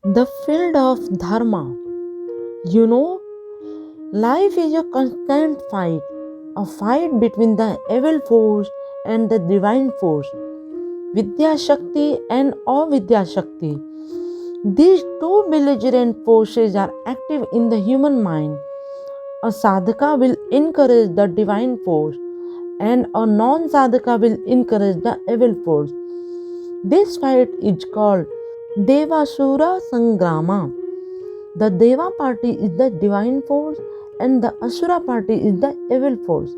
The field of Dharma. You know, life is a constant fight, a fight between the evil force and the divine force, Vidya Shakti and Avidya Shakti. These two belligerent forces are active in the human mind. A sadhaka will encourage the divine force, and a non sadhaka will encourage the evil force. This fight is called Devasura Sangrama. The Deva party is the divine force and the Asura party is the evil force.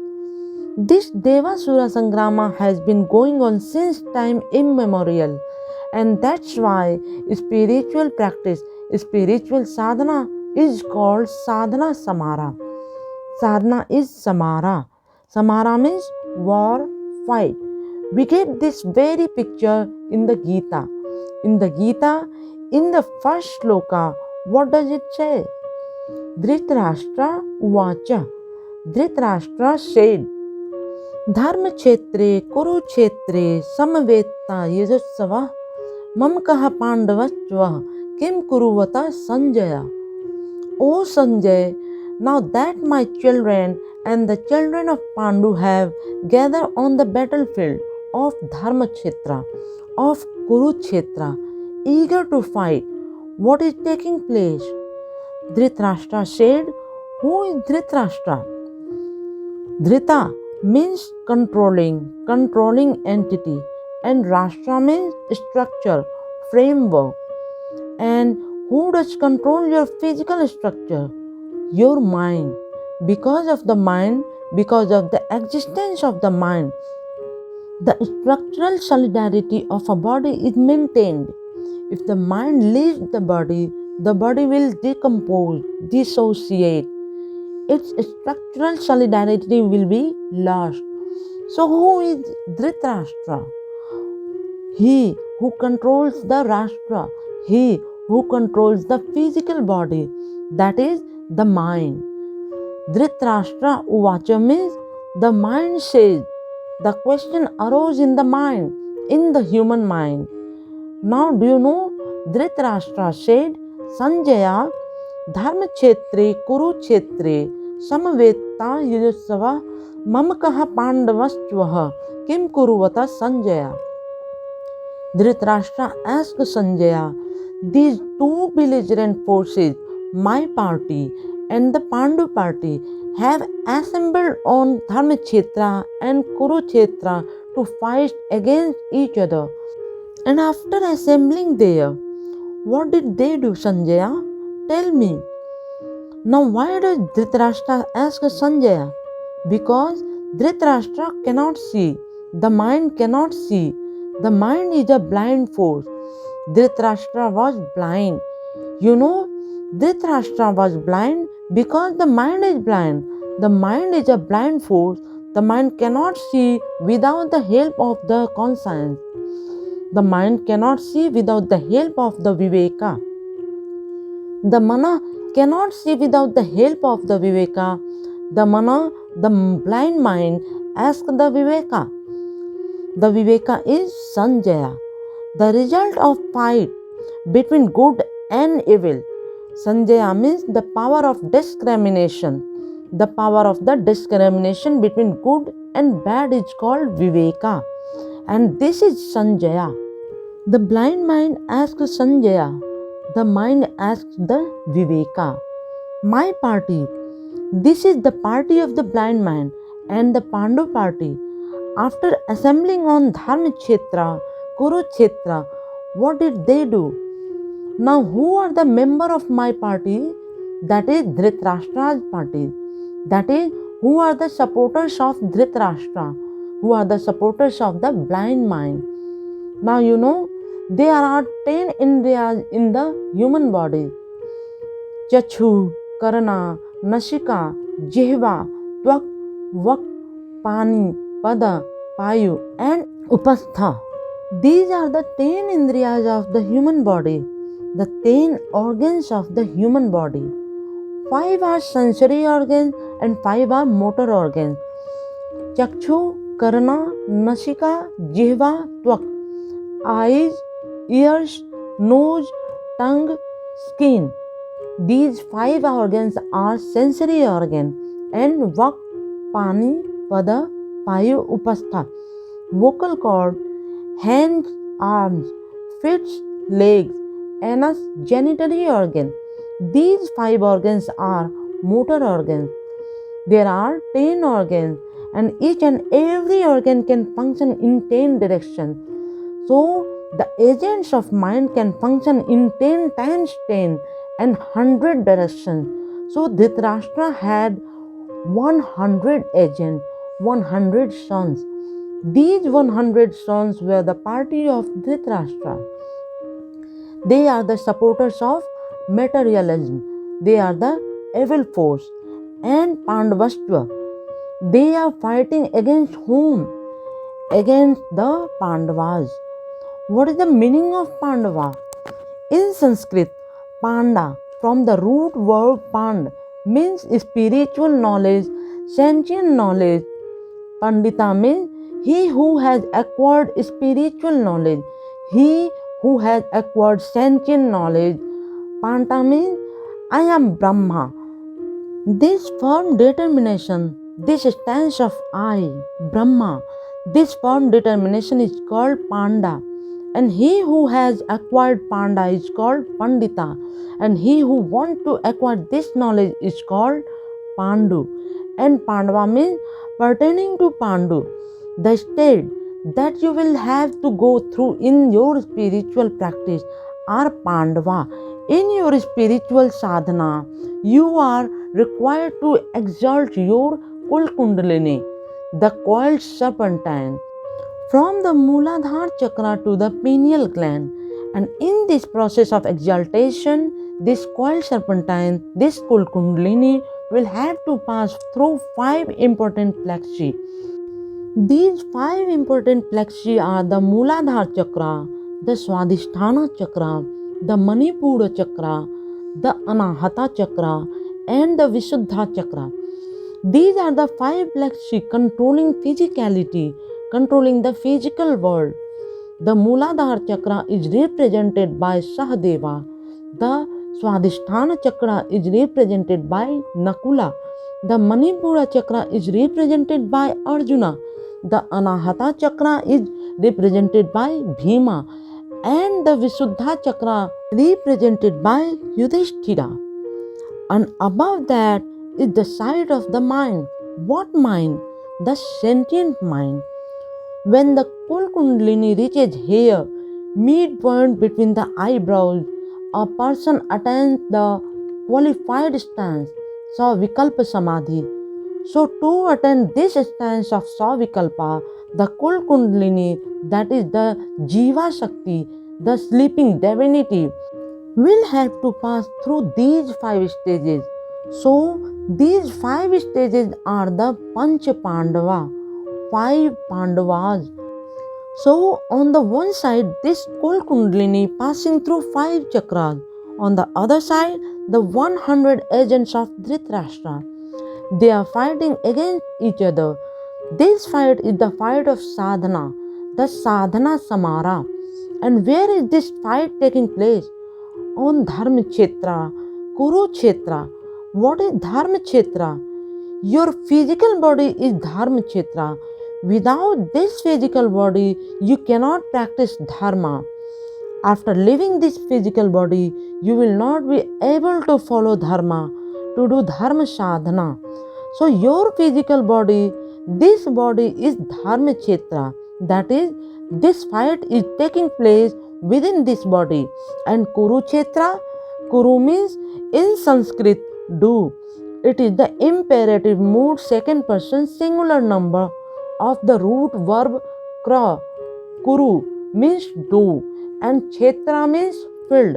This Devasura Sangrama has been going on since time immemorial, and that's why spiritual practice, spiritual sadhana is called sadhana samara. Sadhana is samara. Samara means war, fight. We get this very picture in the Gita. In the Gita, in the first shloka, what does it say? Dhritarashtra uvacha. Dhritarashtra said, Dharmshetre Kurukshetre samaveta yajasava mamkaha pandavachva kim kuruvata Sanjaya. O Sanjay, now that my children and the children of Pandu have gathered on the battlefield of Dharmshetra, of Kurukshetra, eager to fight, what is taking place? Dhritarashtra said, who is Dhritarashtra? Dhrita means controlling entity, and Rashtra means structure, framework. And who does control your physical structure? Your mind. Because of the mind, because of the existence of the mind, the structural solidarity of a body is maintained. If the mind leaves the body will decompose, dissociate. Its structural solidarity will be lost. So, who is Dhritarashtra? He who controls the Rashtra, he who controls the physical body, that is the mind. Dhritarashtra uvacha means the mind says. The question arose in the mind, in the human mind. Now, do you know? Dhritarashtra said, Sanjaya, Dharmshetre Kurukshetre samaveta yujasava mamkaha pandavastvaha kim kuruvata Sanjaya. Dhritarashtra asked Sanjaya, these two belligerent forces, my party and the Pandu party, have assembled on Dharmshetra and Kurukshetra to fight against each other. And after assembling there, what did they do, Sanjaya? Tell me. Now, why does Dhritarashtra ask Sanjaya? Because Dhritarashtra cannot see. The mind cannot see. The mind is a blind force. Dhritarashtra was blind. You know, Dhritarashtra was blind because the mind is blind. The mind is a blind force. The mind cannot see without the help of the conscience. The mind cannot see without the help of the viveka. The mana cannot see without the help of the viveka. The mana, the blind mind, asks the viveka. The viveka is Sanjaya, the result of fight between good and evil. Sanjaya means the power of discrimination. The power of the discrimination between good and bad is called viveka. And this is Sanjaya. The blind mind asks Sanjaya. The mind asks the viveka. My party. This is the party of the blind man and the Pandu party. After assembling on Dharmshetra, Kurukshetra, what did they do? Now, who are the member of my party? That is Dhritarashtra's party. That is, who are the supporters of Dhritarashtra? Who are the supporters of the blind mind? Now, you know, there are 10 indriyas in the human body. Chakshu, Karana, Nashika, Jihva, Tvak, Vak, Pani, Pada, Payu and Upastha. These are the 10 indriyas of the human body, the 10 organs of the human body. 5 are sensory organs and 5 are motor organs. Chakshu, Karana, Nashika, Jihva, Tvak. Eyes, ears, nose, tongue, skin. These 5 organs are sensory organ and vak, pani, pada, payu, upastha. Vocal cord, hands, arms, feet, legs, anus, genitally organ. These 5 organs are motor organs. There are 10 organs and each and every organ can function in 10 directions. So the agents of mind can function in 10 times 10 and 100 directions. So Dhritarashtra had 100 agents, 100 sons. These 100 sons were the party of Dhritarashtra. They are the supporters of materialism. They are the evil force. And Pandavastra. They are fighting against whom? Against the Pandavas. What is the meaning of Pandava? In Sanskrit, Panda from the root word Pand means spiritual knowledge, sentient knowledge. Pandita means he who has acquired spiritual knowledge, he who has acquired sentient knowledge. Panta means I am Brahma. This firm determination, this stance of I, Brahma, this firm determination is called Panda. And he who has acquired Panda is called Pandita. And he who wants to acquire this knowledge is called Pandu. And Pandava means pertaining to Pandu, the state that you will have to go through in your spiritual practice are Pandava. In your spiritual sadhana, you are required to exalt your Kul Kundalini, the coiled serpentine, from the Mooladhara chakra to the pineal gland. And in this process of exaltation, this coiled serpentine, this Kul Kundalini will have to pass through 5 important plexi. These 5 important plexi are the Mooladhara chakra, the Swadhisthana chakra, the Manipura chakra, the Anahata chakra, and the Visuddha chakra. These are the 5 plexi controlling physicality, controlling the physical world. The Mooladhara chakra is represented by Sahadeva. The Swadhisthana chakra is represented by Nakula. The Manipura chakra is represented by Arjuna. The Anahata chakra is represented by Bhima. And the Visuddha chakra represented by Yudhishthira. And above that is the side of the mind. What mind? The sentient mind. When the Kul Kundalini reaches here, midpoint between the eyebrows, a person attains the qualified stance, Savikalpa Samadhi. So to attain this stance of Savikalpa, the Kul Kundalini, that is the Jiva Shakti, the sleeping divinity, will have to pass through these 5 stages. So these 5 stages are the Pancha Pandava, 5 Pandavas. So on the one side, this Kul Kundalini passing through 5 chakras. On the other side, the 100 agents of Dhritarashtra. They are fighting against each other. This fight is the fight of sadhana, the sadhana samara. And where is this fight taking place? On Dharmshetra, Kurukshetra. What is Dharmshetra? Your physical body is Dharmshetra. Without this physical body, you cannot practice Dharma. After leaving this physical body, you will not be able to follow Dharma, to do Dharma sadhana. So your physical body, this body is Dharmshetra. That is, this fight is taking place within this body. And Kurukshetra, Kuru means in Sanskrit do. It is the imperative mood second person singular number of the root verb kra. Kuru means do and Kshetra means field.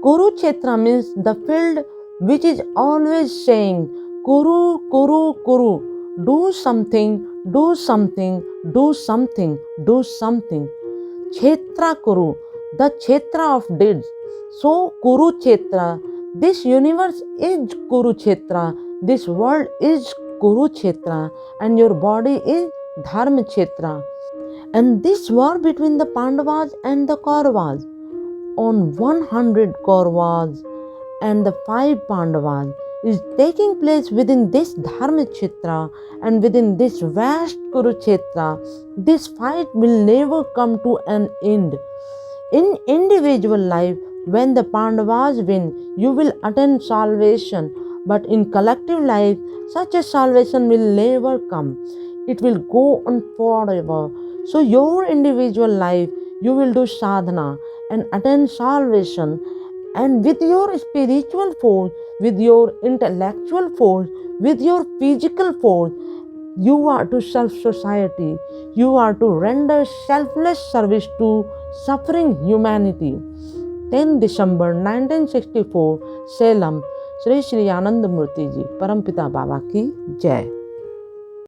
Kurukshetra means the field which is always saying Kuru, Kuru, Kuru. Do something, do something, do something, do something. Kshetra Kuru, the Kshetra of deeds. So Kurukshetra, this universe is Kurukshetra, this world is Kurukshetra, and your body is Dharmshetra. And this war between the Pandavas and the Kauravas, on 100 Kauravas and the 5 Pandavas is taking place within this Dharmshetra and within this vast Kurukshetra. This fight will never come to an end. In individual life, when the Pandavas win, you will attain salvation. But in collective life, such a salvation will never come. It will go on forever. So, your individual life, you will do sadhana and attain salvation. And with your spiritual force, with your intellectual force, with your physical force, you are to serve society. You are to render selfless service to suffering humanity. 10 December 1964, Salem, Sri Sri Anandmurtiji, Parampita Baba ki Jai.